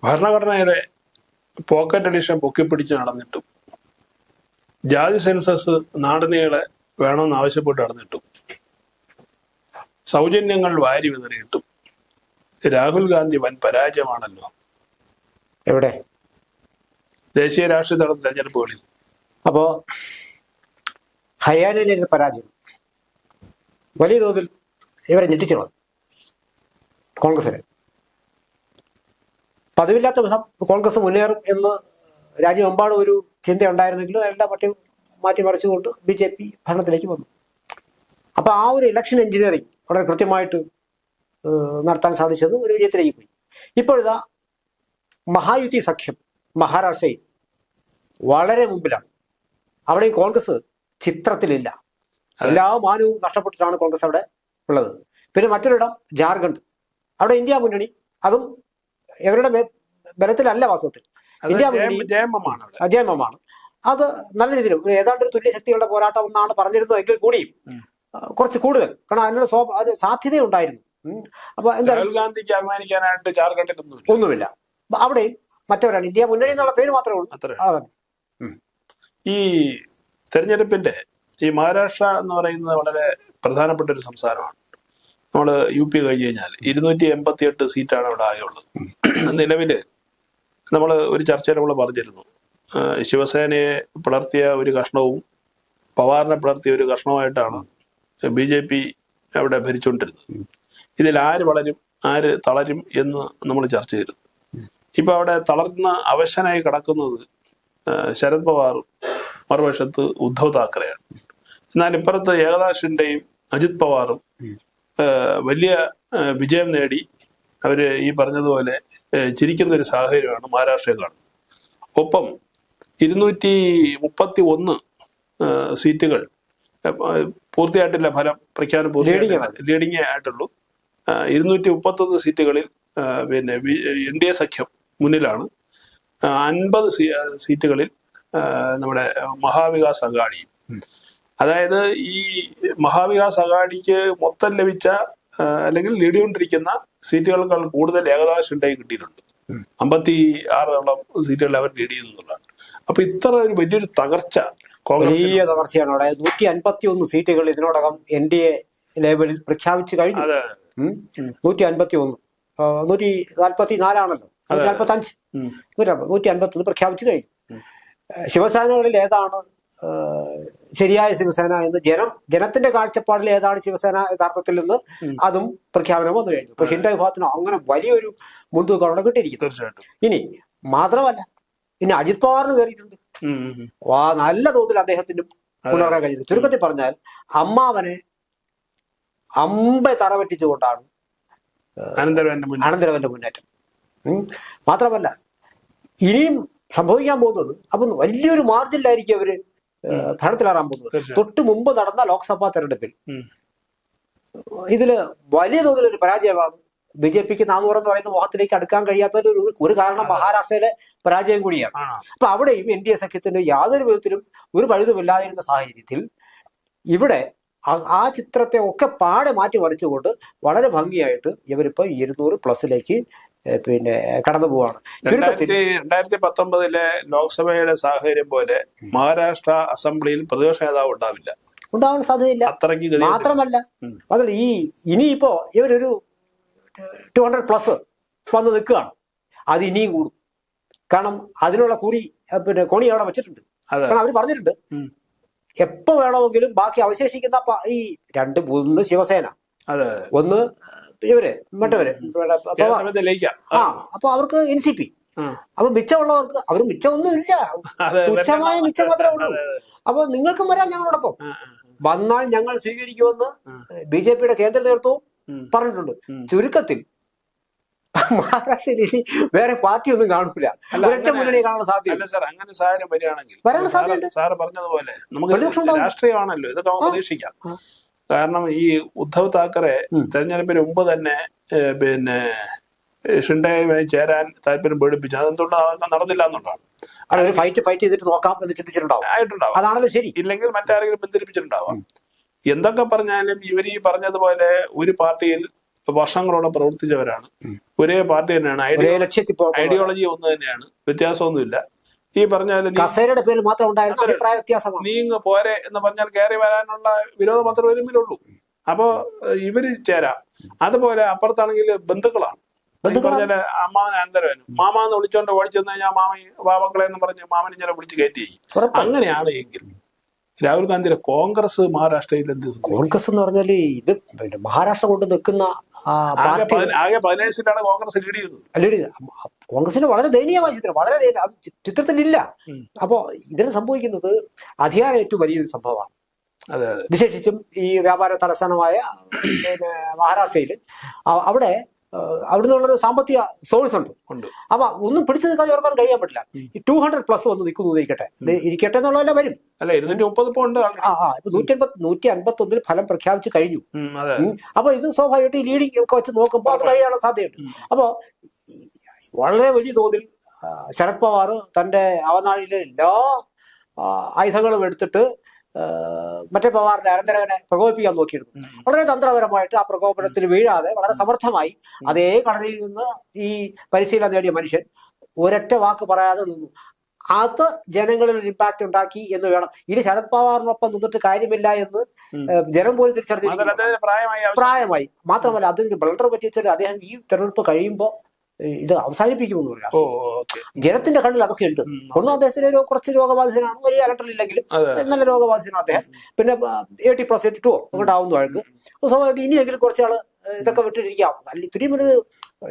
ഭരണഘടനയുടെ pocket edition പൊക്കിപ്പിടിച്ച് നടന്നിട്ടും ജാതി census നാടിനീളെ വേണമെന്ന് ആവശ്യപ്പെട്ട് നടന്നിട്ടും സൗജന്യങ്ങൾ വാരി വിതറിയിട്ടും രാഹുൽ ഗാന്ധി വൻ പരാജയമാണല്ലോ എവിടെ? ദേശീയ രാഷ്ട്രീയ തല തെരഞ്ഞെടുപ്പുകളിൽ. അപ്പോ ഹരിയാനയിലെ പരാജയം വലിയ തോതിൽ ഇവരെ ഞെട്ടിച്ചു കോൺഗ്രസിനെ. പതിവില്ലാത്ത വിധം കോൺഗ്രസ് മുന്നേറും എന്ന് രാജ്യമെമ്പാടും ഒരു ചിന്ത ഉണ്ടായിരുന്നെങ്കിലും എല്ലാ പാർട്ടിയും മാറ്റിമറിച്ചുകൊണ്ട് BJP ഭരണത്തിലേക്ക് വന്നു. അപ്പൊ ആ ഒരു ഇലക്ഷൻ എഞ്ചിനീയറിംഗ് വളരെ കൃത്യമായിട്ട് നടത്താൻ സാധിച്ചത് ഒരു വിജയത്തിലേക്ക് പോയി. ഇപ്പോഴിതാ മഹായുതി സഖ്യം മഹാരാഷ്ട്രയിൽ വളരെ മുമ്പിലാണ്. അവിടെ കോൺഗ്രസ് ചിത്രത്തിലില്ല. എല്ലാ മാനവും നഷ്ടപ്പെട്ടിട്ടാണ് കോൺഗ്രസ് അവിടെ ഉള്ളത്. പിന്നെ മറ്റൊരിടം ജാർഖണ്ഡ്, അവിടെ ഇന്ത്യ മുന്നണി, അതും ഇവരുടെ ബലത്തിലല്ല വാസ്തവത്തിൽ. ഇന്ത്യ മുന്നണി ജയമമാണ്. അത് നല്ല രീതിയിൽ ഏതാണ്ട് ഒരു തുല്യശക്തികളുടെ പോരാട്ടം എന്നാണ് പറഞ്ഞിരുന്നതെങ്കിൽ കൂടിയും കുറച്ച് കൂടുതൽ, കാരണം അതിനുള്ള സാധ്യതയുണ്ടായിരുന്നു. അപ്പൊ എന്താ ഗാന്ധിക്ക് അഭിമാനിക്കാനായിട്ട് ജാർഖണ്ഡിൽ ഒന്നുമില്ല. അവിടെയും മറ്റവരാണ്, ഇന്ത്യ മുന്നണി എന്നുള്ള പേര് മാത്രമേ ഉള്ളൂ. ഈ തെരഞ്ഞെടുപ്പിന്റെ ഈ മഹാരാഷ്ട്ര എന്ന് പറയുന്നത് വളരെ പ്രധാനപ്പെട്ട ഒരു സംസ്ഥാനമാണ്. നമ്മള് UP കഴിഞ്ഞ് കഴിഞ്ഞാൽ 288 സീറ്റാണ് അവിടെ ആകെയുള്ളത്. നിലവില് നമ്മള് ഒരു ചർച്ചയിൽ നമ്മൾ പറഞ്ഞിരുന്നു, ശിവസേനയെ പിളർത്തിയ ഒരു കഷ്ണവും പവാറിനെ പിളർത്തിയ ഒരു കഷ്ണവുമായിട്ടാണ് BJP അവിടെ ഭരിച്ചുകൊണ്ടിരുന്നത്. ഇതിൽ ആര് വളരും ആര് തളരും എന്ന് നമ്മൾ ചർച്ച ചെയ്തു. ഇപ്പൊ അവിടെ തളർന്ന അവശനായി കിടക്കുന്നത് ശരത് പവാറും മറുവശത്ത് ഉദ്ധവ് താക്കറെയാണ്. എന്നാൽ ഇപ്പുറത്ത് ഏകനാഥ് ഷിൻഡെയും അജിത് പവാറും വലിയ വിജയം നേടി അവര് ഈ പറഞ്ഞതുപോലെ ചിരിക്കുന്ന ഒരു സാഹചര്യമാണ് മഹാരാഷ്ട്രയിൽ കാണുന്നത്. ഒപ്പം 231 സീറ്റുകൾ പൂർത്തിയായിട്ടില്ല, ഫലം പ്രഖ്യാപനം ലീഡിംഗ് ആയിട്ടുള്ളൂ. 231 സീറ്റുകളിൽ പിന്നെ NDA സഖ്യം മുന്നിലാണ്. 50 സീറ്റുകളിൽ നമ്മുടെ മഹാവികാസ് അഘാഡിയും. അതായത് ഈ മഹാവികാസ് അഘാഡിക്ക് മൊത്തം ലഭിച്ച അല്ലെങ്കിൽ ലീഡ് ചെയ്തുകൊണ്ടിരിക്കുന്ന സീറ്റുകളെക്കാൾ കൂടുതൽ ഏകനാഥ് ഷിൻഡെയ്ക്ക് കിട്ടിയിട്ടുണ്ട്. 56 സീറ്റുകളിൽ അവർ ലീഡ് ചെയ്യുന്നതാണ്. അപ്പൊ ഇത്ര ഒരു വലിയൊരു തകർച്ച, വലിയ തകർച്ചയാണ് അവിടെ. 151 സീറ്റുകൾ ഇതിനോടകം NDA ലേബലിൽ പ്രഖ്യാപിച്ചു കഴിഞ്ഞു. 151, 144ആണല്ലോ, 145, 151 പ്രഖ്യാപിച്ചു കഴിഞ്ഞു. ശിവസേനകളിൽ ഏതാണ് ശരിയായ ശിവസേന എന്ന് ജനത്തിന്റെ കാഴ്ചപ്പാടിൽ ഏതാണ് ശിവസേന യഥാർത്ഥത്തിൽ നിന്ന് അതും പ്രഖ്യാപനം വന്നു കഴിഞ്ഞു. പക്ഷെ ഷിൻഡെ വിഭാഗത്തിന് അങ്ങനെ വലിയൊരു മുൻതൂക്കം അവിടെ കിട്ടിയിരിക്കുന്നു. ഇനി മാത്രമല്ല, ഇനി അജിത് പവാറിന് കയറിയിട്ടുണ്ട്. നല്ല തോതിൽ അദ്ദേഹത്തിനും പുനർക്കാൻ കഴിഞ്ഞു. ചുരുക്കത്തിൽ പറഞ്ഞാൽ അമ്മാവനെ തറ വെട്ടിച്ചുകൊണ്ടാണ് അനന്തരവന്റെ മുന്നേറ്റം. മാത്രമല്ല ഇനിയും സംഭവിക്കാൻ പോകുന്നത്, അപ്പം വലിയൊരു മാർജിനിലായിരിക്കും അവര് ഭരണത്തിലേറാൻ പോകുന്നത്. തൊട്ട് മുമ്പ് നടന്ന ലോക്സഭാ തെരഞ്ഞെടുപ്പിൽ ഇതില് വലിയ തോതിലൊരു പരാജയമാണ്. BJPക്ക് 400 എന്ന് പറയുന്ന മോഹത്തിലേക്ക് അടുക്കാൻ കഴിയാത്ത ഒരു കാരണം മഹാരാഷ്ട്രയിലെ പരാജയം കൂടിയാണ്. അപ്പൊ അവിടെയും NDA സഖ്യത്തിന് യാതൊരു വിധത്തിലും ഒരു പഴുതുമില്ലാതിരുന്ന സാഹചര്യത്തിൽ ഇവിടെ ആ ചിത്രത്തെ ഒക്കെ പാടെ മാറ്റി മറിച്ചുകൊണ്ട് വളരെ ഭംഗിയായിട്ട് ഇവരിപ്പോ 200+ പിന്നെ കടന്നു പോവാണ്. 2019 ലോക്സഭയുടെ സാഹചര്യം പോലെ മഹാരാഷ്ട്ര അസംബ്ലിയിൽ പ്രതിപക്ഷ നേതാവ് ഉണ്ടാവാൻ സാധ്യതയില്ല. മാത്രമല്ല അതല്ല, ഇനിയിപ്പോ ഇവരൊരു 200+ വന്ന് നിൽക്കുകയാണ്. അത് ഇനിയും കൂടും. കാരണം അതിനുള്ള കോണി അവിടെ വെച്ചിട്ടുണ്ട്. കാരണം അവർ പറഞ്ഞിട്ടുണ്ട് എപ്പോ വേണമെങ്കിലും ബാക്കി അവശേഷിക്കുന്ന ഈ 2-3 ശിവസേന, ഒന്ന് ഇവര് മറ്റവര്, അപ്പൊ അവർക്ക് NCP, അപ്പൊ മിച്ചമുള്ളവർക്ക് അവർ മിച്ചമൊന്നും ഇല്ല, തുച്ഛമായ മിച്ചം മാത്രമേ ഉള്ളൂ. അപ്പൊ നിങ്ങൾക്കും വരാൻ ഞങ്ങളോടൊപ്പം വന്നാൽ ഞങ്ങൾ സ്വീകരിക്കുമെന്ന് BJPയുടെ കേന്ദ്ര നേതൃത്വവും പറഞ്ഞിട്ടുണ്ട്. ചുരുക്കത്തിൽ മഹാരാഷ്ട്രയിൽ വേറെ പാർട്ടി ഒന്നും കാണൂല, ഒരൊറ്റ മുന്നണി കാണാൻ സാധ്യത. അങ്ങനെ സാഹചര്യം വരികയാണെങ്കിൽ സാറ് പറഞ്ഞതുപോലെ നമുക്ക് രാഷ്ട്രീയമാണല്ലോ, ഇതൊക്കെ നമുക്ക് പ്രതീക്ഷിക്കാം. കാരണം ഈ ഉദ്ധവ് താക്കറെ തെരഞ്ഞെടുപ്പിന് മുമ്പ് തന്നെ പിന്നെ ഷിൻഡെയുമായി ചേരാൻ താല്പര്യം പ്രകടിപ്പിച്ചു. അതെന്തുകൊണ്ട് നടന്നില്ല എന്നുള്ളതാണ്. ഫൈറ്റ് ചെയ്തിട്ട് നോക്കാം എന്ന് ചിന്തിച്ചിട്ടുണ്ടാവും. അതാണല്ലോ ശരി. ഇല്ലെങ്കിൽ മറ്റാരെങ്കിലും ബന്ധിപ്പിച്ചിട്ടുണ്ടാവാം. എന്തൊക്കെ പറഞ്ഞാലും ഇവർ ഈ പറഞ്ഞതുപോലെ ഒരു പാർട്ടിയിൽ വർഷങ്ങളോളം പ്രവർത്തിച്ചവരാണ്. ഒരേ പാർട്ടി തന്നെയാണ്, ഒരേ ലക്ഷ്യത്തിൽ ഐഡിയോളജി ഒന്ന് തന്നെയാണ്, വ്യത്യാസമൊന്നുമില്ല. ഈ പറഞ്ഞാൽ കസേരയുടെ പേരിൽ മാത്രം ഉണ്ടായിരുന്ന അഭിപ്രായ വ്യത്യാസമാണ്. നീങ്ങ് പോരെ എന്ന് പറഞ്ഞാൽ കയറി വരാനുള്ള വിരോധം മാത്രമേ വരുമ്പോഴുള്ളൂ. അപ്പോ ഇവര് ചേരാം. അതുപോലെ അപ്പുറത്താണെങ്കിൽ ബന്ധുക്കളാണ്. പറഞ്ഞാല് അമ്മാവൻ അനന്തരവനും മാമാന്ന് വിളിച്ചോണ്ട് ഓടിച്ചെന്ന് കഴിഞ്ഞാൽ മാമി പാവങ്ങളെ എന്ന് പറഞ്ഞ് മാമനെ ചില വിളിച്ച് കയറ്റി. അങ്ങനെയാണ് എങ്കിൽ രാഹുൽ ഗാന്ധിയുടെ കോൺഗ്രസ് മഹാരാഷ്ട്രയിൽ എന്ത്? കോൺഗ്രസ് എന്ന് പറഞ്ഞാല് ഇത് മഹാരാഷ്ട്ര കൊണ്ട് നിൽക്കുന്ന ആകെ 17 സീറ്റാണ് കോൺഗ്രസ് ലീഡ് ചെയ്യുന്നത്. കോൺഗ്രസിന് വളരെ ദയനീയമായ ചിത്രം, വളരെ അത് ചിത്രത്തിലില്ല. അപ്പോ ഇതിന് സംഭവിക്കുന്നത് അധികാരം ഏറ്റവും വലിയൊരു സംഭവമാണ്. വിശേഷിച്ചും ഈ വ്യാപാര തലസ്ഥാനമായ മഹാരാഷ്ട്രയിൽ അവിടെ നിന്നുള്ളൊരു സാമ്പത്തിക സോഴ്സ് ഉണ്ട്. അപ്പൊ ഒന്നും പിടിച്ചു നിൽക്കാതെ ഇവർക്കൊന്നും കഴിയാൻ പറ്റില്ല. ഈ 200+ വന്ന് നിൽക്കുന്നു ഇരിക്കട്ടെ എന്നുള്ളതല്ല വരും. അല്ല 230 ഇപ്പൊ 151 ഫലം പ്രഖ്യാപിച്ചു കഴിഞ്ഞു. അപ്പൊ ഇത് സ്വാഭാവികമായിട്ട് ഈ ലീഡിംഗ് ഒക്കെ വെച്ച് നോക്കുമ്പോൾ അത് കഴിയാനുള്ള സാധ്യതയുണ്ട്. അപ്പോ വളരെ വലിയ തോതിൽ ശരത് പവാർ തന്റെ അവനാഴിയിലെ എല്ലാ ആയുധങ്ങളും എടുത്തിട്ട് മറ്റേ പവാറിന്റെ അനന്തരവനെ പ്രകോപിപ്പിക്കാൻ നോക്കിയിരുന്നു. വളരെ തന്ത്രപരമായിട്ട് ആ പ്രകോപനത്തിൽ വീഴാതെ വളരെ സമർത്ഥമായി അതേ കടലിൽ നിന്ന് ഈ പരിശീലനം നേടിയ മനുഷ്യൻ ഒരൊറ്റ വാക്ക് പറയാതെ നിന്നു. അത് ജനങ്ങളിൽ ഒരു ഇമ്പാക്ട് ഉണ്ടാക്കി എന്ന് വേണം. ഇനി ശരത് പവാറിനൊപ്പം നിന്നിട്ട് കാര്യമില്ല എന്ന് ജനം പോലും തിരിച്ചറിഞ്ഞിരിക്കുന്നു. പ്രായമായി. മാത്രമല്ല അതിന് ബ്ലണ്ടർ പറ്റിച്ചാൽ അദ്ദേഹം ഈ തെരഞ്ഞെടുപ്പ് കഴിയുമ്പോൾ ഇത് അവസാനിപ്പിക്കുമെന്ന് പറയാം. ജനത്തിന്റെ കണ്ണിൽ അതൊക്കെ ഉണ്ട്. ഒന്നും അദ്ദേഹത്തിന് കുറച്ച് രോഗബാധിതനാണ്, വലിയ അലട്ടലില്ലെങ്കിലും നല്ല രോഗബാധിതനാണ് അദ്ദേഹം. പിന്നെ 80+82 ഉണ്ടാവുന്നു ആൾക്ക്. സ്വാഭാവികമായിട്ട് ഇനിയെങ്കിലും കുറച്ചാള് ഇതൊക്കെ വിട്ടിരിക്കാം. ഇത്രയും ഒരു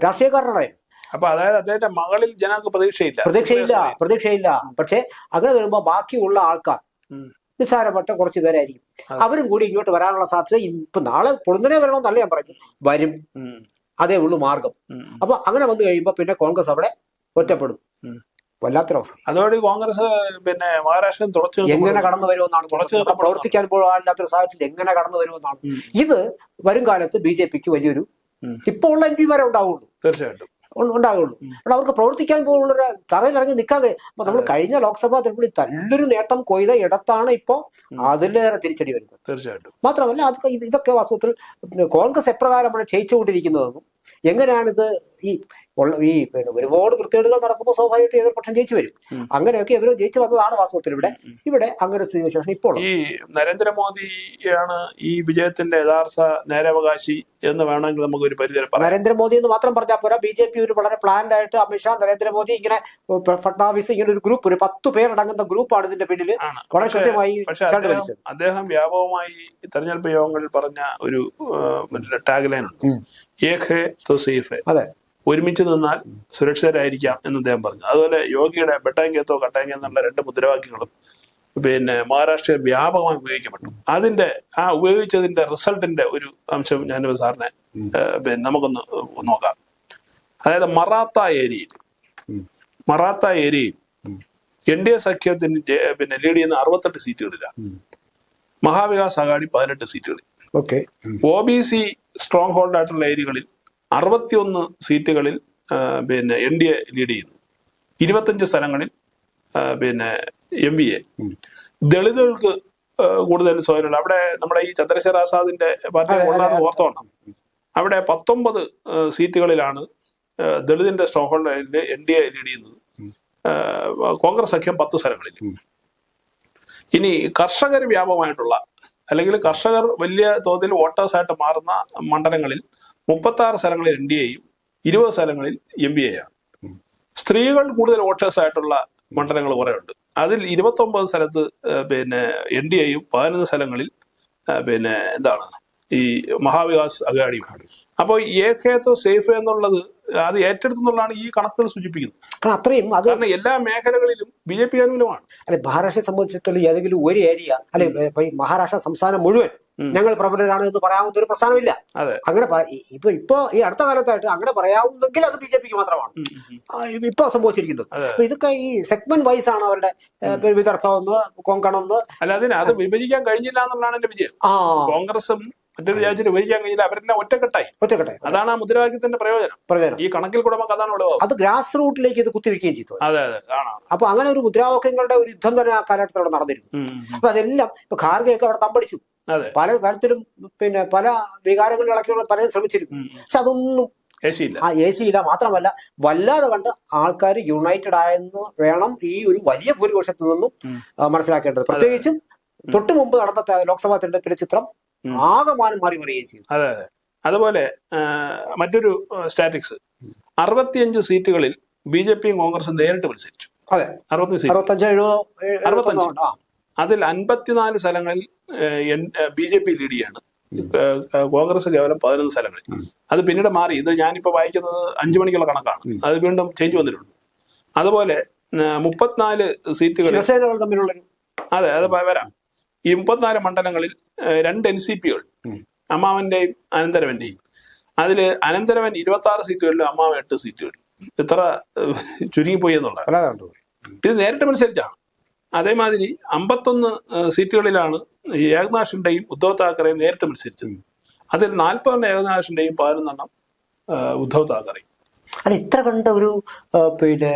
രാഷ്ട്രീയക്കാരനാണ്. അപ്പൊ അതായത് അദ്ദേഹത്തിന്റെ മകളിൽ ജനങ്ങൾക്ക് പ്രതീക്ഷയില്ല. പക്ഷെ അങ്ങനെ വരുമ്പോ ബാക്കിയുള്ള ആൾക്കാർ നിസ്സാരപ്പെട്ട കുറച്ച് പേരായിരിക്കും. അവരും കൂടി ഇങ്ങോട്ട് വരാനുള്ള സാധ്യത ഇപ്പൊ നാളെ പൊടുന്നനെ വരണമെന്നല്ല ഞാൻ പറഞ്ഞു, വരും. അതേ ഉള്ളൂ മാർഗം. അപ്പൊ അങ്ങനെ വന്നു കഴിയുമ്പോ പിന്നെ കോൺഗ്രസ് അവിടെ ഒറ്റപ്പെടും. വല്ലാത്തൊരവസ്ഥ. അതോടെ കോൺഗ്രസ് പിന്നെ മഹാരാഷ്ട്ര എങ്ങനെ കടന്നു വരുമെന്നാണ്, പ്രവർത്തിക്കാൻ പോകാനില്ലാത്തൊരു സാഹചര്യത്തിൽ എങ്ങനെ കടന്നു വരുമെന്നാണ്. ഇത് വരും കാലത്ത് BJPക്ക് വലിയൊരു ഇപ്പൊ ഉള്ള MP മാരെ ഉണ്ടാവുള്ളൂ, തീർച്ചയായിട്ടും ഉണ്ടാവുള്ളൂ. അപ്പോൾ അവർക്ക് പ്രവർത്തിക്കാൻ പോലുള്ള തറയിലിറങ്ങി നിൽക്കാൻ കഴിയും. അപ്പൊ നമ്മൾ കഴിഞ്ഞ ലോക്സഭാ തെരഞ്ഞെടുപ്പിൽ നല്ലൊരു നേട്ടം കൊയ്ത ഇടത്താണ് ഇപ്പോ അതിലേറെ തിരിച്ചടി വരുന്നത്. തീർച്ചയായിട്ടും. മാത്രമല്ല ഇതൊക്കെ വാസ്തവത്തിൽ കോൺഗ്രസ് എപ്രകാരമാണ് ക്ഷയിച്ചുകൊണ്ടിരിക്കുന്നതെന്നും എങ്ങനെയാണിത് ഈ ഒരുപാട് വൃത്തികേടുകൾ നടക്കുമ്പോൾ സ്വാഭാവികമായിട്ട് എതിർപക്ഷം ജയിച്ചു വരും. അങ്ങനെയൊക്കെ ഇവർ ജയിച്ചു വന്നതാണ് വാസ്തവത്തിൽ ഇവിടെ അങ്ങനെ സ്ഥിതിവിശേഷം. ഇപ്പോൾ ഈ നരേന്ദ്രമോദിയാണ് ഈ വിജയത്തിന്റെ യഥാർത്ഥ നേരാവകാശി എന്ന് വേണമെങ്കിൽ നമുക്ക് ഒരു പരിധി പറയാം. നരേന്ദ്രമോദി എന്ന് മാത്രം പറഞ്ഞാൽ പോരാ, BJP ഒരു വളരെ പ്ലാൻഡ് ആയിട്ട് അമിത്ഷാ, നരേന്ദ്രമോദി, ഇങ്ങനെ ഫഡ്നാവിസ്, ഇങ്ങനെ ഒരു ഗ്രൂപ്പ്, ഒരു 10 പേരടങ്ങുന്ന ഗ്രൂപ്പാണ് ഇതിന്റെ പിന്നിൽ വളരെ കൃത്യമായി. അദ്ദേഹം വ്യാപകമായി തെരഞ്ഞെടുപ്പ് യോഗങ്ങളിൽ പറഞ്ഞ ഒരു ടാഗ് ലൈൻ ഉണ്ട്, ഏക് ഹേ തോ സേഫ് ഹേ. അതെ, ഒരുമിച്ച് നിന്നാൽ സുരക്ഷിതരായിരിക്കാം എന്ന് അദ്ദേഹം പറഞ്ഞു. അതുപോലെ യോഗിയുടെ ബെട്ടാങ്കേത്തോ കട്ടാങ്കേ എന്നുള്ള 2 മുദ്രാവാക്യങ്ങളും പിന്നെ മഹാരാഷ്ട്രയിൽ വ്യാപകമായി ഉപയോഗിക്കപ്പെട്ടു. അതിന്റെ ഉപയോഗിച്ചതിന്റെ റിസൾട്ടിന്റെ ഒരു അംശം ഞാൻ സാറിനെ നമുക്കൊന്ന് നോക്കാം. അതായത് മറാത്ത ഏരിയയിൽ NDA സഖ്യത്തിന് പിന്നെ ലീഡ് ചെയ്യുന്ന 68 സീറ്റുകളിലാണ്. മഹാവികാസ് അഘാടി 18 സീറ്റുകളിൽ. OBC സ്ട്രോങ് ഹോൾഡ് ആയിട്ടുള്ള ഏരിയകളിൽ 61 സീറ്റുകളിൽ പിന്നെ NDA ലീഡ് ചെയ്യുന്നു. 25 സ്ഥലങ്ങളിൽ പിന്നെ MVA. ദളിതുകൾക്ക് കൂടുതൽ സ്വാധീനമുണ്ട്. അവിടെ നമ്മുടെ ഈ ചന്ദ്രശേഖർ ആസാദിന്റെ പാർട്ടി ഓർത്തോണം. അവിടെ 19 സീറ്റുകളിലാണ് ദളിതിന്റെ സ്ട്രോങ് ഹോൾഡിൽ NDA ലീഡ് ചെയ്യുന്നത്. കോൺഗ്രസ് സഖ്യം 10 സ്ഥലങ്ങളിൽ. ഇനി കർഷകർ വ്യാപകമായിട്ടുള്ള അല്ലെങ്കിൽ കർഷകർ വലിയ തോതിൽ വോട്ടേഴ്സായിട്ട് മാറുന്ന മണ്ഡലങ്ങളിൽ 36 സ്ഥലങ്ങളിൽ NDAയും 20 സ്ഥലങ്ങളിൽ MVA ആണ്. സ്ത്രീകൾ കൂടുതൽ വോട്ടേഴ്സ് ആയിട്ടുള്ള മണ്ഡലങ്ങൾ കുറെ ഉണ്ട്. അതിൽ 29 സ്ഥലത്ത് പിന്നെ NDAയും 11 സ്ഥലങ്ങളിൽ പിന്നെ എന്താണ് ഈ മഹാവികാസ് അഘാടിയും. അപ്പോൾ ഏക് ഹേ തോ സേഫ് എന്നുള്ളത് അത് ഏറ്റെടുത്തുള്ളതാണ് ഈ കണക്കുകൾ സൂചിപ്പിക്കുന്നത്. കാരണം എല്ലാ മേഖലകളിലും BJP അനുകൂലമാണ്. അല്ലെ, മഹാരാഷ്ട്രയെ സംബന്ധിച്ചിടത്തോളം ഏതെങ്കിലും ഒരു ഏരിയ അല്ലെ മഹാരാഷ്ട്ര സംസ്ഥാനം മുഴുവൻ ഞങ്ങൾ പ്രബലരാണ് എന്ന് പറയാവുന്ന ഒരു പ്രസ്ഥാനമില്ല. അങ്ങനെ ഇപ്പൊ ഈ അടുത്ത കാലത്തായിട്ട് അങ്ങനെ പറയാവുന്നെങ്കിൽ അത് BJPക്ക് മാത്രമാണ് ഇപ്പൊ സംഭവിച്ചിരിക്കുന്നത്. അപ്പൊ ഇതൊക്കെ ഈ സെഗ്മെന്റ് വൈസ് ആണ് അവരുടെ വിദർഭമെന്ന് കൊങ്കണമെന്ന്. അല്ല, അത് വിഭജിക്കാൻ കഴിഞ്ഞില്ല എന്നുള്ളതാണ് എന്റെ വിജയം. കോൺഗ്രസും മറ്റൊരു രാജ്യത്തിന് വിഭജിക്കാൻ കഴിഞ്ഞില്ല, അവരെല്ലാം ഒറ്റക്കെട്ടായി. അതാണ് ആ മുദ്രാവാക്യത്തിന്റെ പ്രയോജനം. ഈ കണക്കിൽ കൂടെ നമുക്ക് അതാണ് ഉള്ളത്. അത് ഗ്രാസ് റൂട്ടിലേക്ക് ഇത് കുത്തിവെക്കുകയും ചെയ്തു. അപ്പൊ അങ്ങനെ ഒരു മുദ്രാവാക്യങ്ങളുടെ ഒരു യുദ്ധം തന്നെ ആ കാലഘട്ടത്തിൽ അവിടെ നടന്നിരുന്നു. അപ്പൊ അതെല്ലാം ഇപ്പൊ ഖാർഗെയൊക്കെ അവിടെ തമ്പടിച്ചു. പല തരത്തിലും പിന്നെ പല വികാരങ്ങളിൽ ഇളക്കിയുള്ള പലരും ശ്രമിച്ചിരുന്നു. പക്ഷെ അതൊന്നും AC ഇല്ല. ആ AC ഇല്ല. മാത്രമല്ല വല്ലാതെ കണ്ട് ആൾക്കാർ യുണൈറ്റഡ് ആയെന്ന് വേണം ഈ ഒരു വലിയ ഭൂരിപക്ഷത്തിൽ നിന്നും മനസ്സിലാക്കേണ്ടത്. പ്രത്യേകിച്ചും തൊട്ടു മുമ്പ് നടന്ന ലോക്സഭാ തെരഞ്ഞെടുപ്പിലെ ചിത്രം ആകമാനം മാറി മറിയുകയും ചെയ്തു. അതെ അതെ. അതുപോലെ മറ്റൊരു സ്റ്റാറ്റിക്സ്, 65 സീറ്റുകളിൽ BJPയും കോൺഗ്രസും നേരിട്ട് മത്സരിച്ചു. അതെ, 65. അതിൽ 54 സ്ഥലങ്ങളിൽ BJP ലീഡ് ചെയ്യാണ്, കോൺഗ്രസ് കേവലം 11 സ്ഥലങ്ങളിൽ. അത് പിന്നീട് മാറി. ഇത് ഞാനിപ്പോ വായിക്കുന്നത് 5 മണിക്കുള്ള കണക്കാണ്. അത് വീണ്ടും ചേഞ്ച് വന്നിട്ടുണ്ട്. അതുപോലെ 34 സീറ്റുകളിൽ അതെ അത് വരാം. ഈ 34 മണ്ഡലങ്ങളിൽ 2 NCPകൾ, അമ്മാവന്റെയും അനന്തരവന്റെയും. അതില് അനന്തരവൻ 26 സീറ്റുകളിലും അമ്മാവൻ 8 സീറ്റുകളിലും. ഇത്ര ചുരുങ്ങിപ്പോയി എന്നുള്ളത്. ഇത് നേരിട്ട് മത്സരിച്ചാണ്. അതേമാതിരി 51 സീറ്റുകളിലാണ് ഏകനാഥ് ഷിൻഡെയും ഉദ്ധവ് താക്കറെയും നേരിട്ട് മത്സരിച്ചത്. അതിൽ 40 ഏകനാഥ് ഷിൻഡെയും 11 ഉദ്ധവ് താക്കറെയും. അല്ല, ഇത്ര കണ്ട ഒരു പിന്നെ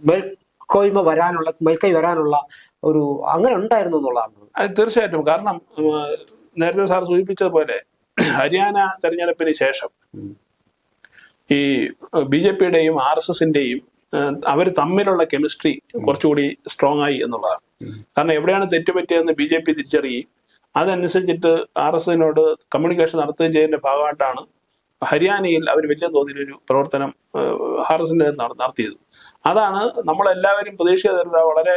മേൽക്കൈ വരാനുള്ള ഒരു അങ്ങനെ ഉണ്ടായിരുന്നു എന്നുള്ളതാണ്. അത് തീർച്ചയായിട്ടും. കാരണം നേരത്തെ സാർ സൂചിപ്പിച്ചതുപോലെ ഹരിയാന തെരഞ്ഞെടുപ്പിന് ശേഷം ഈ BJPയുടെയും RSSന്റെയും അവർ തമ്മിലുള്ള കെമിസ്ട്രി കുറച്ചുകൂടി സ്ട്രോങ് ആയി എന്നുള്ളതാണ്. കാരണം എവിടെയാണ് തെറ്റുപറ്റിയതെന്ന് BJP തിരിച്ചറിയുകയും അതനുസരിച്ചിട്ട് RSSനോട് കമ്മ്യൂണിക്കേഷൻ നടത്തുകയും ചെയ്യുന്നതിന്റെ ഭാഗമായിട്ടാണ് ഹരിയാനയിൽ അവർ വലിയ തോതിലൊരു പ്രവർത്തനം RSSന്റെ നടത്തിയത്. അതാണ് നമ്മളെല്ലാവരും പ്രതീക്ഷിച്ച വളരെ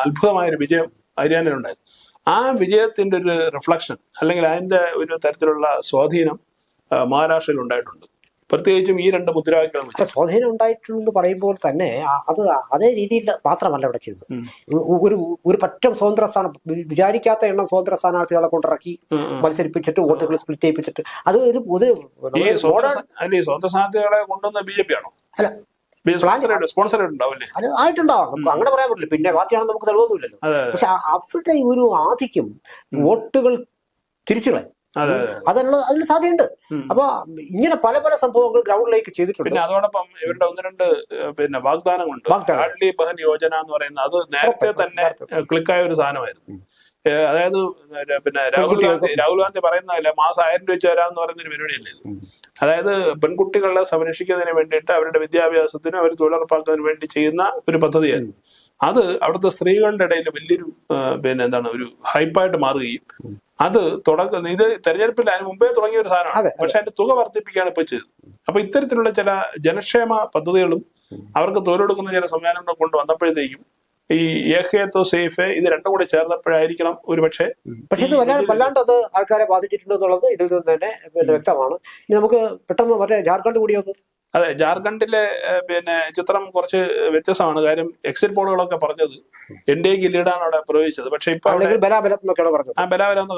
അത്ഭുതമായൊരു വിജയം ഹരിയാനയിലുണ്ടായത്. ആ വിജയത്തിന്റെ ഒരു റിഫ്ലക്ഷൻ അല്ലെങ്കിൽ അതിന്റെ ഒരു തരത്തിലുള്ള സ്വാധീനം മഹാരാഷ്ട്രയിൽ ഉണ്ടായിട്ടുണ്ട്. പ്രത്യേകിച്ചും ഈ 2 മുദ്രാവാക്യങ്ങൾ. സ്വാധീനം ഉണ്ടായിട്ടുണ്ടെന്ന് പറയുമ്പോൾ തന്നെ അത് അതേ രീതിയിൽ മാത്രമല്ല ഇവിടെ ചെയ്തത്. ഒരു പറ്റം സ്വതന്ത്ര സ്ഥാനം, വിചാരിക്കാത്ത എണ്ണം സ്വതന്ത്ര സ്ഥാനാർത്ഥികളെ കൊണ്ടിറക്കി മത്സരിപ്പിച്ചിട്ട് വോട്ടുകൾ സ്പ്ലിറ്റ് ചെയ്യിപ്പിച്ചിട്ട് അത് സ്വതന്ത്ര സ്ഥാനാർത്ഥികളെ കൊണ്ടുവന്ന BJP ആണോ? അല്ല, ആയിട്ടുണ്ടാവാം, അങ്ങനെ പറയാൻ പറ്റില്ല. പിന്നെ ബാക്കിയാണെന്ന് നമുക്ക് തെളിവൊന്നുമില്ലല്ലോ. പക്ഷെ അവരുടെ ഒരു ആധിക്യം വോട്ടുകൾ തിരിച്ചുകളയും, അതിൽ സാധ്യതയുണ്ട്. അപ്പൊ ഇങ്ങനെ പല പല സംഭവങ്ങൾ ഗ്രൗണ്ടിലേക്ക് ചെയ്തിട്ടുണ്ട്. പിന്നെ അതോടൊപ്പം ഇവരുടെ 1-2 വാഗ്ദാനങ്ങളുണ്ട്. ലാഡ്ലി ബഹൻ യോജന എന്ന് പറയുന്നത് അത് നേരത്തെ തന്നെ ക്ലിക്കായ ഒരു സാധനമായിരുന്നു. അതായത് രാഹുൽ ഗാന്ധി പറയുന്നതല്ല, മാസം 1000 രൂപ വെച്ച് തരാമെന്ന് പറയുന്നൊരു പരിപാടിയല്ലേ ഇത്. അതായത് പെൺകുട്ടികളെ സംരക്ഷിക്കുന്നതിന് വേണ്ടിയിട്ട് അവരുടെ വിദ്യാഭ്യാസത്തിനും അവർ തൊഴിലുറപ്പാക്കുന്നതിന് വേണ്ടി ചെയ്യുന്ന ഒരു പദ്ധതിയായിരുന്നു. അത് അവിടുത്തെ സ്ത്രീകളുടെ ഇടയിൽ വലിയൊരു ഒരു ഹൈപ്പായിട്ട് മാറുകയും അത് ഇത് തെരഞ്ഞെടുപ്പിൽ അതിന് മുമ്പേ തുടങ്ങിയ ഒരു സാധനമാണ്. പക്ഷെ അതിന്റെ തുക വർദ്ധിപ്പിക്കുകയാണ് ഇപ്പൊ ചെയ്തത്. അപ്പൊ ഇത്തരത്തിലുള്ള ചില ജനക്ഷേമ പദ്ധതികളും അവർക്ക് തൊഴിലെടുക്കുന്ന ചില സംവിധാനങ്ങളും കൊണ്ടുവന്നപ്പോഴത്തേക്കും ഈ ഏഹ്യത്തോ സേഫ് ഇത് രണ്ടും കൂടി ചേർന്നപ്പോഴായിരിക്കണം ഒരു പക്ഷേ ഇത് വല്ലാണ്ട് അത് ആൾക്കാരെ ബാധിച്ചിട്ടുണ്ട് എന്നുള്ളത് ഇതിൽ നിന്ന് തന്നെ വ്യക്തമാണ്. ഇനി നമുക്ക് പെട്ടെന്ന് മറ്റേ ജാർഖണ്ഡ് കൂടി ഒന്ന്. അതെ, ജാർഖണ്ഡിലെ ചിത്രം കുറച്ച് വ്യത്യസ്തമാണ്. കാര്യം എക്സിറ്റ് പോളുകളൊക്കെ പറഞ്ഞത് NDAക്ക് ലീഡാണ് അവിടെ പ്രവേശിച്ചത്. പക്ഷെ ഇപ്പൊ ബലാബലം എന്നൊക്കെ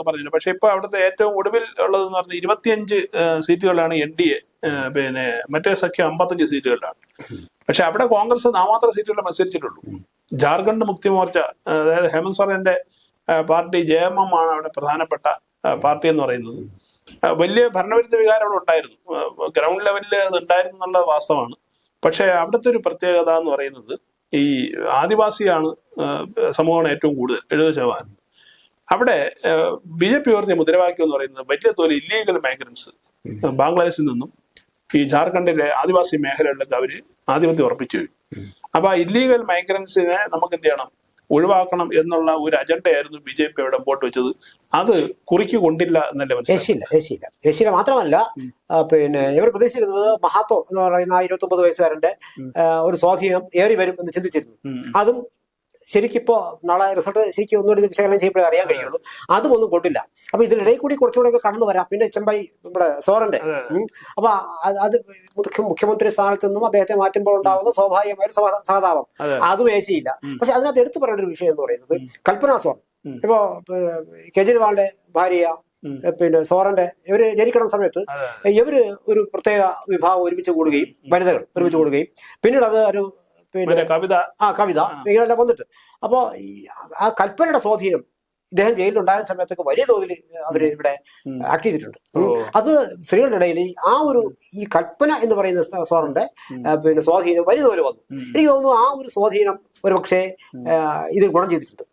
പറഞ്ഞില്ല. പക്ഷെ ഇപ്പൊ അവിടുത്തെ ഏറ്റവും ഒടുവിൽ ഉള്ളതെന്ന് പറഞ്ഞാൽ 25 സീറ്റുകളാണ് NDA, മറ്റേ സഖ്യം 55 സീറ്റുകളിലാണ്. പക്ഷെ അവിടെ കോൺഗ്രസ് നാമാത്ര സീറ്റുകളിൽ മത്സരിച്ചിട്ടുള്ളൂ. ജാർഖണ്ഡ് മുക്തി മോർച്ച, അതായത് ഹേമന്ത് സോറന്റെ പാർട്ടി JMM ആണ് അവിടെ പ്രധാനപ്പെട്ട പാർട്ടി എന്ന് പറയുന്നത്. വലിയ ഭരണവിരുദ്ധ വികാരം അവിടെ ഉണ്ടായിരുന്നു, ഗ്രൗണ്ട് ലെവലിൽ അത് ഉണ്ടായിരുന്നു എന്നുള്ളത് വാസ്തവമാണ്. പക്ഷെ അവിടുത്തെ ഒരു പ്രത്യേകത എന്ന് പറയുന്നത് ഈ ആദിവാസിയാണ് സമൂഹമാണ് ഏറ്റവും കൂടുതൽ, 70%. അവിടെ BJP ഉയർത്തിയ മുദ്രാവാക്യം എന്ന് പറയുന്നത് വലിയ തോതിൽ ഇല്ലീഗൽ മൈഗ്രൻസ് ബംഗ്ലാദേശിൽ നിന്നും ഈ ജാർഖണ്ഡിലെ ആദിവാസി മേഖലകളിലൊക്കെ അവര് ആധിപത്യം ഉറപ്പിച്ചു. അപ്പൊ ആ ഇല്ലീഗൽ മൈഗ്രൻസിനെ നമുക്ക് എന്ത് ചെയ്യണം, ഒഴിവാക്കണം എന്നുള്ള ഒരു അജണ്ടയായിരുന്നു BJP അവിടെ മുമ്പോട്ട് വെച്ചത്. അത് കുറിക്ക് കൊണ്ടില്ല എന്നല്ലേ ഏഷ്യയില മാത്രമല്ല, ഇവർ പ്രതീക്ഷിച്ചിരുന്നത് മഹാത്തോ എന്ന് പറയുന്ന 29 വയസ്സുകാരന്റെ ഒരു സ്വാധീനം ഏറി വരും എന്ന് ചിന്തിച്ചിരുന്നു. അതും ശരിക്കിപ്പോ നാളെ റിസൾട്ട് ശരിക്കും ഒന്നുകൂടി വിശകലനം ചെയ്യപ്പോഴേ അറിയാൻ കഴിയുള്ളൂ. അതും ഒന്നും കൊണ്ടില്ല. അപ്പൊ ഇതിനിടയിൽ കൂടി കുറച്ചുകൂടെ ഒക്കെ കടന്നു വരാം. പിന്നെ ചെമ്പായി നമ്മുടെ സോറന്റെ അപ്പൊ അത് മുഖ്യമന്ത്രി സ്ഥാനത്ത് നിന്നും അദ്ദേഹത്തെ മാറ്റുമ്പോൾ ഉണ്ടാകുന്ന സ്വാഭാവികമായ ഒരു സഹതാപം, അതും ഏശിയില്ല. പക്ഷെ അതിനകത്ത് എടുത്തു പറയേണ്ട ഒരു വിഷയം എന്ന് പറയുന്നത് കൽപ്പന സോറൻ. ഇപ്പോ കേജ്രിവാളിന്റെ ഭാര്യ സോറന്റെ ഇവര് ജനിക്കുന്ന സമയത്ത് ഇവര് ഒരു പ്രത്യേക വിഭാഗം ഒരുമിച്ച് കൂടുകയും വനിതകൾ ഒരുമിച്ച് കൂടുകയും പിന്നീട് അത് ഒരു കവിത ഇങ്ങനെല്ലാം വന്നിട്ട് അപ്പോ ആ കൽപ്പനയുടെ സ്വാധീനം ഇദ്ദേഹം ജയിലിലുണ്ടായിരുന്ന സമയത്തൊക്കെ വലിയ തോതിൽ അവര് ഇവിടെ ആക്ട് ചെയ്തിട്ടുണ്ട്. അത് സ്ത്രീകളുടെ ഇടയിൽ ഈ കൽപ്പന എന്ന് പറയുന്ന സോറിന്റെ സ്വാധീനം വലിയ തോതിൽ വന്നു. എനിക്ക് തോന്നുന്നു ആ ഒരു സ്വാധീനം ഒരു പക്ഷേ ഇതിൽ ഗുണം ചെയ്തിട്ടുണ്ട്.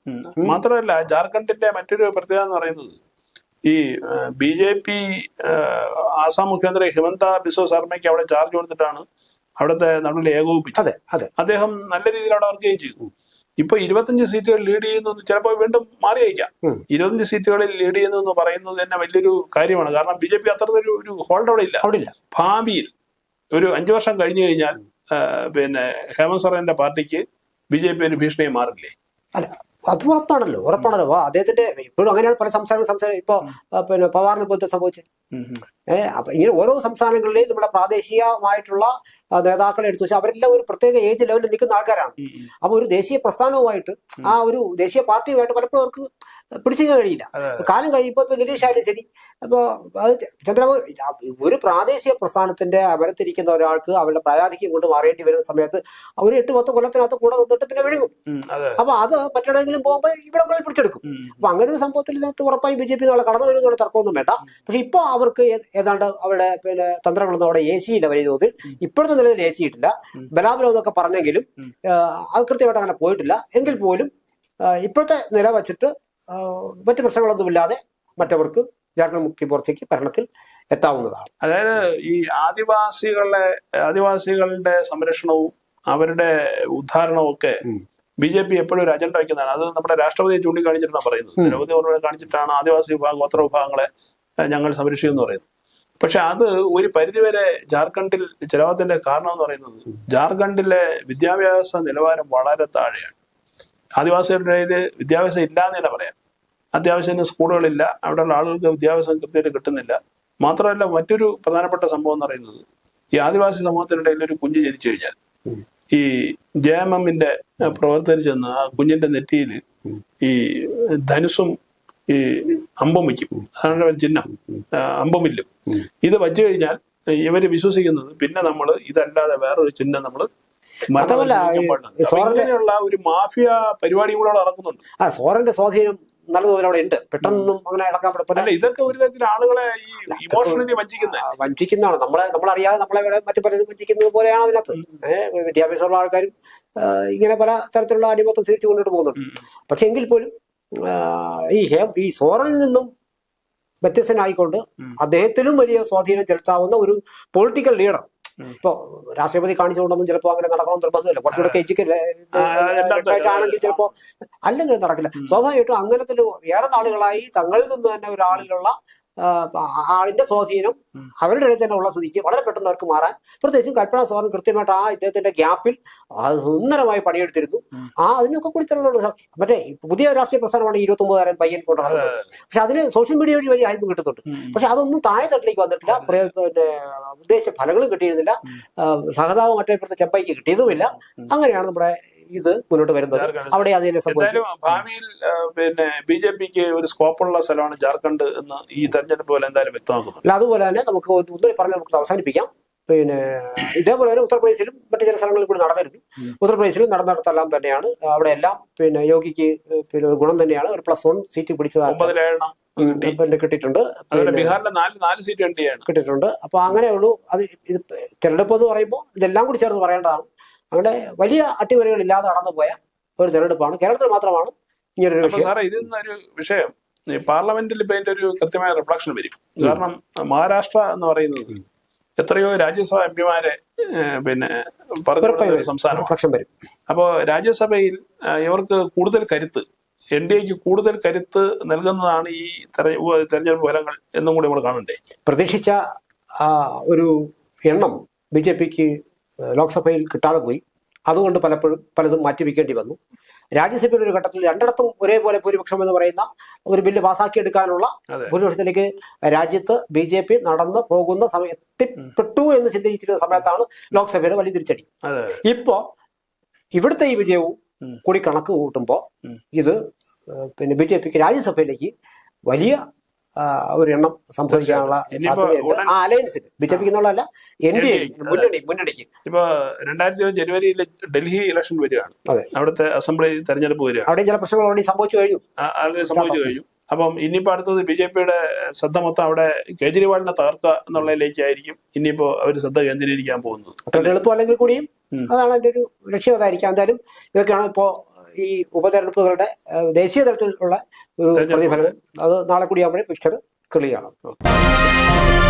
മാത്രമല്ല, ജാർഖണ്ഡിന്റെ മറ്റൊരു പ്രത്യേകത എന്ന് പറയുന്നത് ഈ BJP ആസാം മുഖ്യമന്ത്രി ഹിമന്ത ബിശ്വ ശർമ്മയ്ക്ക് അവിടെ ചാർജ് കൊടുത്തിട്ടാണ് അവിടുത്തെ നടപടി ഏകോപിപ്പിച്ചത്. അദ്ദേഹം നല്ല രീതിയിൽ അവിടെ വർക്ക് ചെയ്തു. ഇപ്പൊ 25 സീറ്റുകൾ ലീഡ് ചെയ്യുന്നു, ചിലപ്പോൾ വീണ്ടും മാറിയേക്കാം. 25 സീറ്റുകളിൽ ലീഡ് ചെയ്യുന്നു എന്ന് പറയുന്നത് തന്നെ വലിയൊരു കാര്യമാണ്. കാരണം BJP അത്തരത്തിലൊരു ഹോൾഡ് അവിടെ ഇല്ല. ഭാവിയിൽ ഒരു 5 വർഷം കഴിഞ്ഞു കഴിഞ്ഞാൽ പിന്നെ ഹേമന്ത് സോറന്റെ പാർട്ടിക്ക് BJP ഒരു ഭീഷണിയെ മാറില്ലേ? അല്ല, അത് ഉറപ്പാണല്ലോ. അദ്ദേഹത്തിന്റെ ഇപ്പോഴും അങ്ങനെയാണ് പല സംസ്ഥാനങ്ങളും ഇപ്പൊ പിന്നെ പവാറിന് പോലത്തെ സംഭവിച്ചത്. അപ്പൊ ഇങ്ങനെ ഓരോ സംസ്ഥാനങ്ങളിലെയും നമ്മുടെ പ്രാദേശികമായിട്ടുള്ള നേതാക്കളെ എടുത്തു വെച്ചാൽ അവരെല്ലാം ഒരു പ്രത്യേക ഏജ് ലെവലിൽ നിൽക്കുന്ന ആൾക്കാരാണ്. അപ്പൊ ഒരു ദേശീയ പ്രസ്ഥാനവുമായിട്ട് ആ ഒരു ദേശീയ പാർട്ടിയുമായിട്ട് പലപ്പോഴും അവർക്ക് പിടിച്ചിരിക്കാൻ കഴിയില്ല. കാലം കഴിയുമ്പോൾ ഇപ്പൊ നിതീഷ് ആയാലും ശരി, അപ്പൊ അത് ചന്ദ്രബാബു ഒരു പ്രാദേശിക പ്രസ്ഥാനത്തിന്റെ അമരത്തിരിക്കുന്ന ഒരാൾക്ക് അവരുടെ പ്രായാധിക്യം കൊണ്ട് മാറേണ്ടി വരുന്ന സമയത്ത് അവർ 8-10 കൊല്ലത്തിനകത്ത് കൂടെ നിന്നിട്ട് പിന്നെ വിഴുങ്ങും. അപ്പൊ അത് മറ്റെവിടെയെങ്കിലും പോകുമ്പോൾ ഇവിടെ പിടിച്ചെടുക്കും. അപ്പൊ അങ്ങനെ ഒരു സംഭവത്തിൽ ഇതിനകത്ത് ഉറപ്പായും BJP നാളെ കടന്നു വരുന്നുള്ള തർക്കമൊന്നും വേണ്ട. പക്ഷെ ഇപ്പൊ അവർക്ക് ഏതാണ്ട് അവരുടെ പിന്നെ തന്ത്രങ്ങളൊന്നും അവിടെ AC ഇല്ല വലിയ തോതിൽ. ഇപ്പോഴത്തെ നിലയിൽ AC ഇട്ടില്ല. ബലാബലം എന്നൊക്കെ പറഞ്ഞെങ്കിലും അത് കൃത്യമായിട്ട് അങ്ങനെ പോയിട്ടില്ല. എങ്കിൽ പോലും ഇപ്പോഴത്തെ നില വച്ചിട്ട് മറ്റു പ്രശ്നങ്ങളൊന്നുമില്ലാതെ മറ്റവർക്ക് ജാർഖണ്ഡ് മുക്തി മോർച്ചയ്ക്ക് ഭരണത്തിൽ എത്താവുന്നതാണ്. അതായത് ഈ ആദിവാസികളുടെ സംരക്ഷണവും അവരുടെ ഉദ്ധാരണവും ഒക്കെ BJP എപ്പോഴും ഒരു അജണ്ട വയ്ക്കുന്നതാണ്. അത് നമ്മുടെ രാഷ്ട്രപതിയെ ചൂണ്ടിക്കാണിച്ചിട്ടാണ് പറയുന്നത്. നിരവധി ഓർമ്മകൾ കാണിച്ചിട്ടാണ് ആദിവാസി വിഭാഗം, ഗോത്ര വിഭാഗങ്ങളെ ഞങ്ങൾ സംരക്ഷിക്കുമെന്ന് പറയുന്നത്. പക്ഷെ അത് ഒരു പരിധിവരെ ജാർഖണ്ഡിൽ ചിലവത്തിന്റെ കാരണം എന്ന് പറയുന്നത് ജാർഖണ്ഡിലെ വിദ്യാഭ്യാസ നിലവാരം വളരെ താഴെയാണ്. ആദിവാസികളുടെ വിദ്യാഭ്യാസം ഇല്ല എന്ന് തന്നെ പറയാം. അത്യാവശ്യത്തിന് സ്കൂളുകളില്ല, അവിടെയുള്ള ആളുകൾക്ക് വിദ്യാഭ്യാസം കൃത്യമായിട്ട് കിട്ടുന്നില്ല. മാത്രമല്ല, മറ്റൊരു പ്രധാനപ്പെട്ട സംഭവം എന്ന് പറയുന്നത് ഈ ആദിവാസി സമൂഹത്തിനിടയിൽ ഒരു കുഞ്ഞ് ജനിച്ചു കഴിഞ്ഞാൽ ഈ JMMന്റെ പ്രവർത്തകർ ചെന്ന് ആ കുഞ്ഞിന്റെ നെറ്റിയിൽ ഈ ധനുസും ഈ അമ്പം വയ്ക്കും. അതാണ് ചിഹ്നം, അമ്പമില്ലും. ഇത് വച്ചു കഴിഞ്ഞാൽ ഇവര് വിശ്വസിക്കുന്നത് പിന്നെ നമ്മൾ ഇതല്ലാതെ വേറൊരു ചിഹ്നം നമ്മൾ ഇങ്ങനെയുള്ള ഒരു മാഫിയ പരിപാടി കൂടെ അവിടെ നടക്കുന്നുണ്ട്. സോറന്റെ സ്വാധീനം നല്ല തോതിൽ അവിടെ ഉണ്ട്. പെട്ടെന്നൊന്നും അങ്ങനെ ഇളക്കാൻ പറ്റില്ല. ഇതൊക്കെ ഒരു തരത്തിൽ ആളുകളെ ഈ ഇമോഷണലി വഞ്ചിക്കുന്നതാണ്. നമ്മളറിയാതെ നമ്മളെ മറ്റു പലരും വഞ്ചിക്കുന്നത് പോലെയാണ് അതിനകത്ത്. വിദ്യാഭ്യാസമുള്ള ആൾക്കാരും ഇങ്ങനെ പല തരത്തിലുള്ള അടിമത്തം സ്വീകരിച്ചു കൊണ്ടിട്ട് പോകുന്നുണ്ട്. പക്ഷെ എങ്കിൽ പോലും ഈ സോറനിൽ നിന്നും വ്യത്യസ്തനായിക്കൊണ്ട് അദ്ദേഹത്തിലും വലിയ സ്വാധീനം ചെലുത്താവുന്ന ഒരു പൊളിറ്റിക്കൽ ലീഡർ ഇപ്പൊ രാഷ്ട്രപതി കാണിച്ചുകൊണ്ടൊന്നും ചിലപ്പോ അങ്ങനെ നടക്കണം നിർബന്ധമില്ല. കുറച്ചുകൂടെ എഡ്യൂക്കേറ്റഡ് ആണെങ്കിൽ ചിലപ്പോ അല്ലെങ്കിൽ നടക്കില്ല. സ്വാഭാവികമായിട്ടും അങ്ങനത്തെ ഏറെ നാളുകളായി തങ്ങളിൽ നിന്ന് തന്നെ ഒരാളിലുള്ള ആളിന്റെ സ്വാധീനം അവരുടെ ഇടയിൽ തന്നെ ഉള്ള സ്ഥിതിക്ക് വളരെ പെട്ടെന്ന് അവർക്ക് മാറാൻ, പ്രത്യേകിച്ചും കൽപ്പന സ്വാധീനം കൃത്യമായിട്ട് ആ ഇദ്ദേഹത്തിന്റെ ഗ്യാപ്പിൽ സുന്ദരമായി പണിയെടുത്തിരുന്നു. അതിനൊക്കെ കൂടി തന്നെയുള്ള മറ്റേ പുതിയ രാഷ്ട്രീയ പ്രസ്ഥാനമാണ് 29 പയ്യൻ കൊണ്ടുവന്നത്. പക്ഷെ അതിന് സോഷ്യൽ മീഡിയ വഴി വലിയ ഹൈപ്പ് കിട്ടുന്നുണ്ട്. പക്ഷെ അതൊന്നും താഴെ തട്ടിലേക്ക് വന്നിട്ടില്ല. പിന്നെ ഉദ്ദേശ ഫലങ്ങളും കിട്ടിയിരുന്നില്ല. സഹതാവ് മറ്റേ ഇപ്പോഴത്തെ ചെമ്പൈക്ക് കിട്ടിയതുമില്ല. അങ്ങനെയാണ് നമ്മുടെ ഇത് മുന്നോട്ട് വരുന്നത്. അവിടെ അതിനെ ഭാവിയിൽ പിന്നെ BJPക്ക് ഒരു സ്കോപ്പുള്ള സ്ഥലമാണ് ജാർഖണ്ഡ് എന്ന് ഈ തെരഞ്ഞെടുപ്പ് പോലെ എന്തായാലും വ്യക്തമാക്കുന്നു. അല്ല, അതുപോലെ തന്നെ നമുക്ക് ഒന്നുകൂടി പറഞ്ഞ് നമുക്ക് അവസാനിപ്പിക്കാം. പിന്നെ ഇതേപോലെ തന്നെ ഉത്തർപ്രദേശിലും മറ്റു ചില സ്ഥലങ്ങളിൽ കൂടി നടന്നിരുന്നു. ഉത്തർപ്രദേശിലും നടന്നിടത്തെല്ലാം തന്നെയാണ് അവിടെ എല്ലാം പിന്നെ യോഗിക്ക് പിന്നെ ഗുണം തന്നെയാണ്. ഒരു +1 സീറ്റ് പിടിച്ചതാണ് കിട്ടിയിട്ടുണ്ട്. ബീഹാറിലെ 4 സീറ്റ് കിട്ടിയിട്ടുണ്ട്. അപ്പൊ അങ്ങനെയുള്ളൂ. അത് ഇത് തെരഞ്ഞെടുപ്പ് എന്ന് പറയുമ്പോൾ ഇതെല്ലാം കൂടി ചേർന്ന് പറയേണ്ടതാണ്. അവിടെ വലിയ അട്ടിമറികൾ ഇല്ലാതെ നടന്നു പോയ ഒരു തെരഞ്ഞെടുപ്പാണ്. കേരളത്തിൽ മാത്രമാണ് ഇങ്ങനൊരു വിഷയം. പാർലമെന്റിൽ ഇപ്പൊ അതിന്റെ ഒരു കൃത്യമായ റിഫ്ലക്ഷൻ വരും. കാരണം മഹാരാഷ്ട്ര എന്ന് പറയുന്നത് എത്രയോ രാജ്യസഭ MPമാരെ പിന്നെ സംസ്ഥാനം വരും. അപ്പോ രാജ്യസഭയിൽ ഇവർക്ക് കൂടുതൽ കരുത്ത്, NDAക്ക് കൂടുതൽ കരുത്ത് നൽകുന്നതാണ് ഈ തെരഞ്ഞെടുപ്പ് ഫലങ്ങൾ എന്നും കൂടി നമ്മൾ കാണണ്ടേ. പ്രതീക്ഷിച്ച ഒരു എണ്ണം BJPക്ക് ലോക്സഭയിൽ കിട്ടാതെ പോയി. അതുകൊണ്ട് പലതും മാറ്റിവെക്കേണ്ടി വന്നു. രാജ്യസഭയിൽ ഒരു ഘട്ടത്തിൽ രണ്ടിടത്തും ഒരേപോലെ ഭൂരിപക്ഷം എന്ന് പറയുന്ന ഒരു ബില്ല് പാസാക്കിയെടുക്കാനുള്ള ഭൂരിപക്ഷത്തിലേക്ക് രാജ്യത്ത് BJP നടന്നു പോകുന്ന എത്തിപ്പെട്ടു എന്ന് ചിന്തിച്ചിരുന്ന സമയത്താണ് ലോക്സഭയുടെ വലിയ തിരിച്ചടി. ഇപ്പോ ഇവിടുത്തെ ഈ വിജയവും കൂടി കണക്ക് കൂട്ടുമ്പോൾ ഇത് പിന്നെ BJPക്ക് രാജ്യസഭയിലേക്ക് വലിയ ഒരു എണ്ണം സംഭവിക്കാനുള്ള സാധ്യതയുണ്ട്. ആ അലയൻസിന് BJPക്ക് എന്നുള്ളതല്ല, NDA മുന്നണിക്ക്. ഇപ്പൊ 2020 ജനുവരിയിൽ ഡൽഹി ഇലക്ഷൻ വരികയാണ്. അവിടുത്തെ അസംബ്ലി തെരഞ്ഞെടുപ്പ് വരികയാണ്. അവിടെ ചില പ്രശ്നങ്ങൾ ഓൾറെഡി സംഭവിച്ചു കഴിഞ്ഞു. അപ്പം ഇനിയിപ്പോ അടുത്തത് BJPയുടെ ശ്രദ്ധ മൊത്തം അവിടെ കേജ്രിവാളിനെ തകർക്കുക എന്നുള്ളതിലേക്കായിരിക്കും ഇനിയിപ്പോ അവർ ശ്രദ്ധ കേന്ദ്രീകരിക്കാൻ പോകുന്നത്. അത്ര എളുപ്പം അല്ലെങ്കിൽ കൂടിയും അതാണ് അതിന്റെ ഒരു ലക്ഷ്യം. അതായിരിക്കാം. എന്തായാലും ഇതൊക്കെയാണ് ഇപ്പോ ഈ ഉപതെരഞ്ഞെടുപ്പുകളുടെ ദേശീയ തലത്തിലുള്ള ഒരു പ്രതിഫലനം. അത് നാളെ കൂടി ആവുമ്പോഴേ പിക്ചർ ക്ലിയർ ആണ്.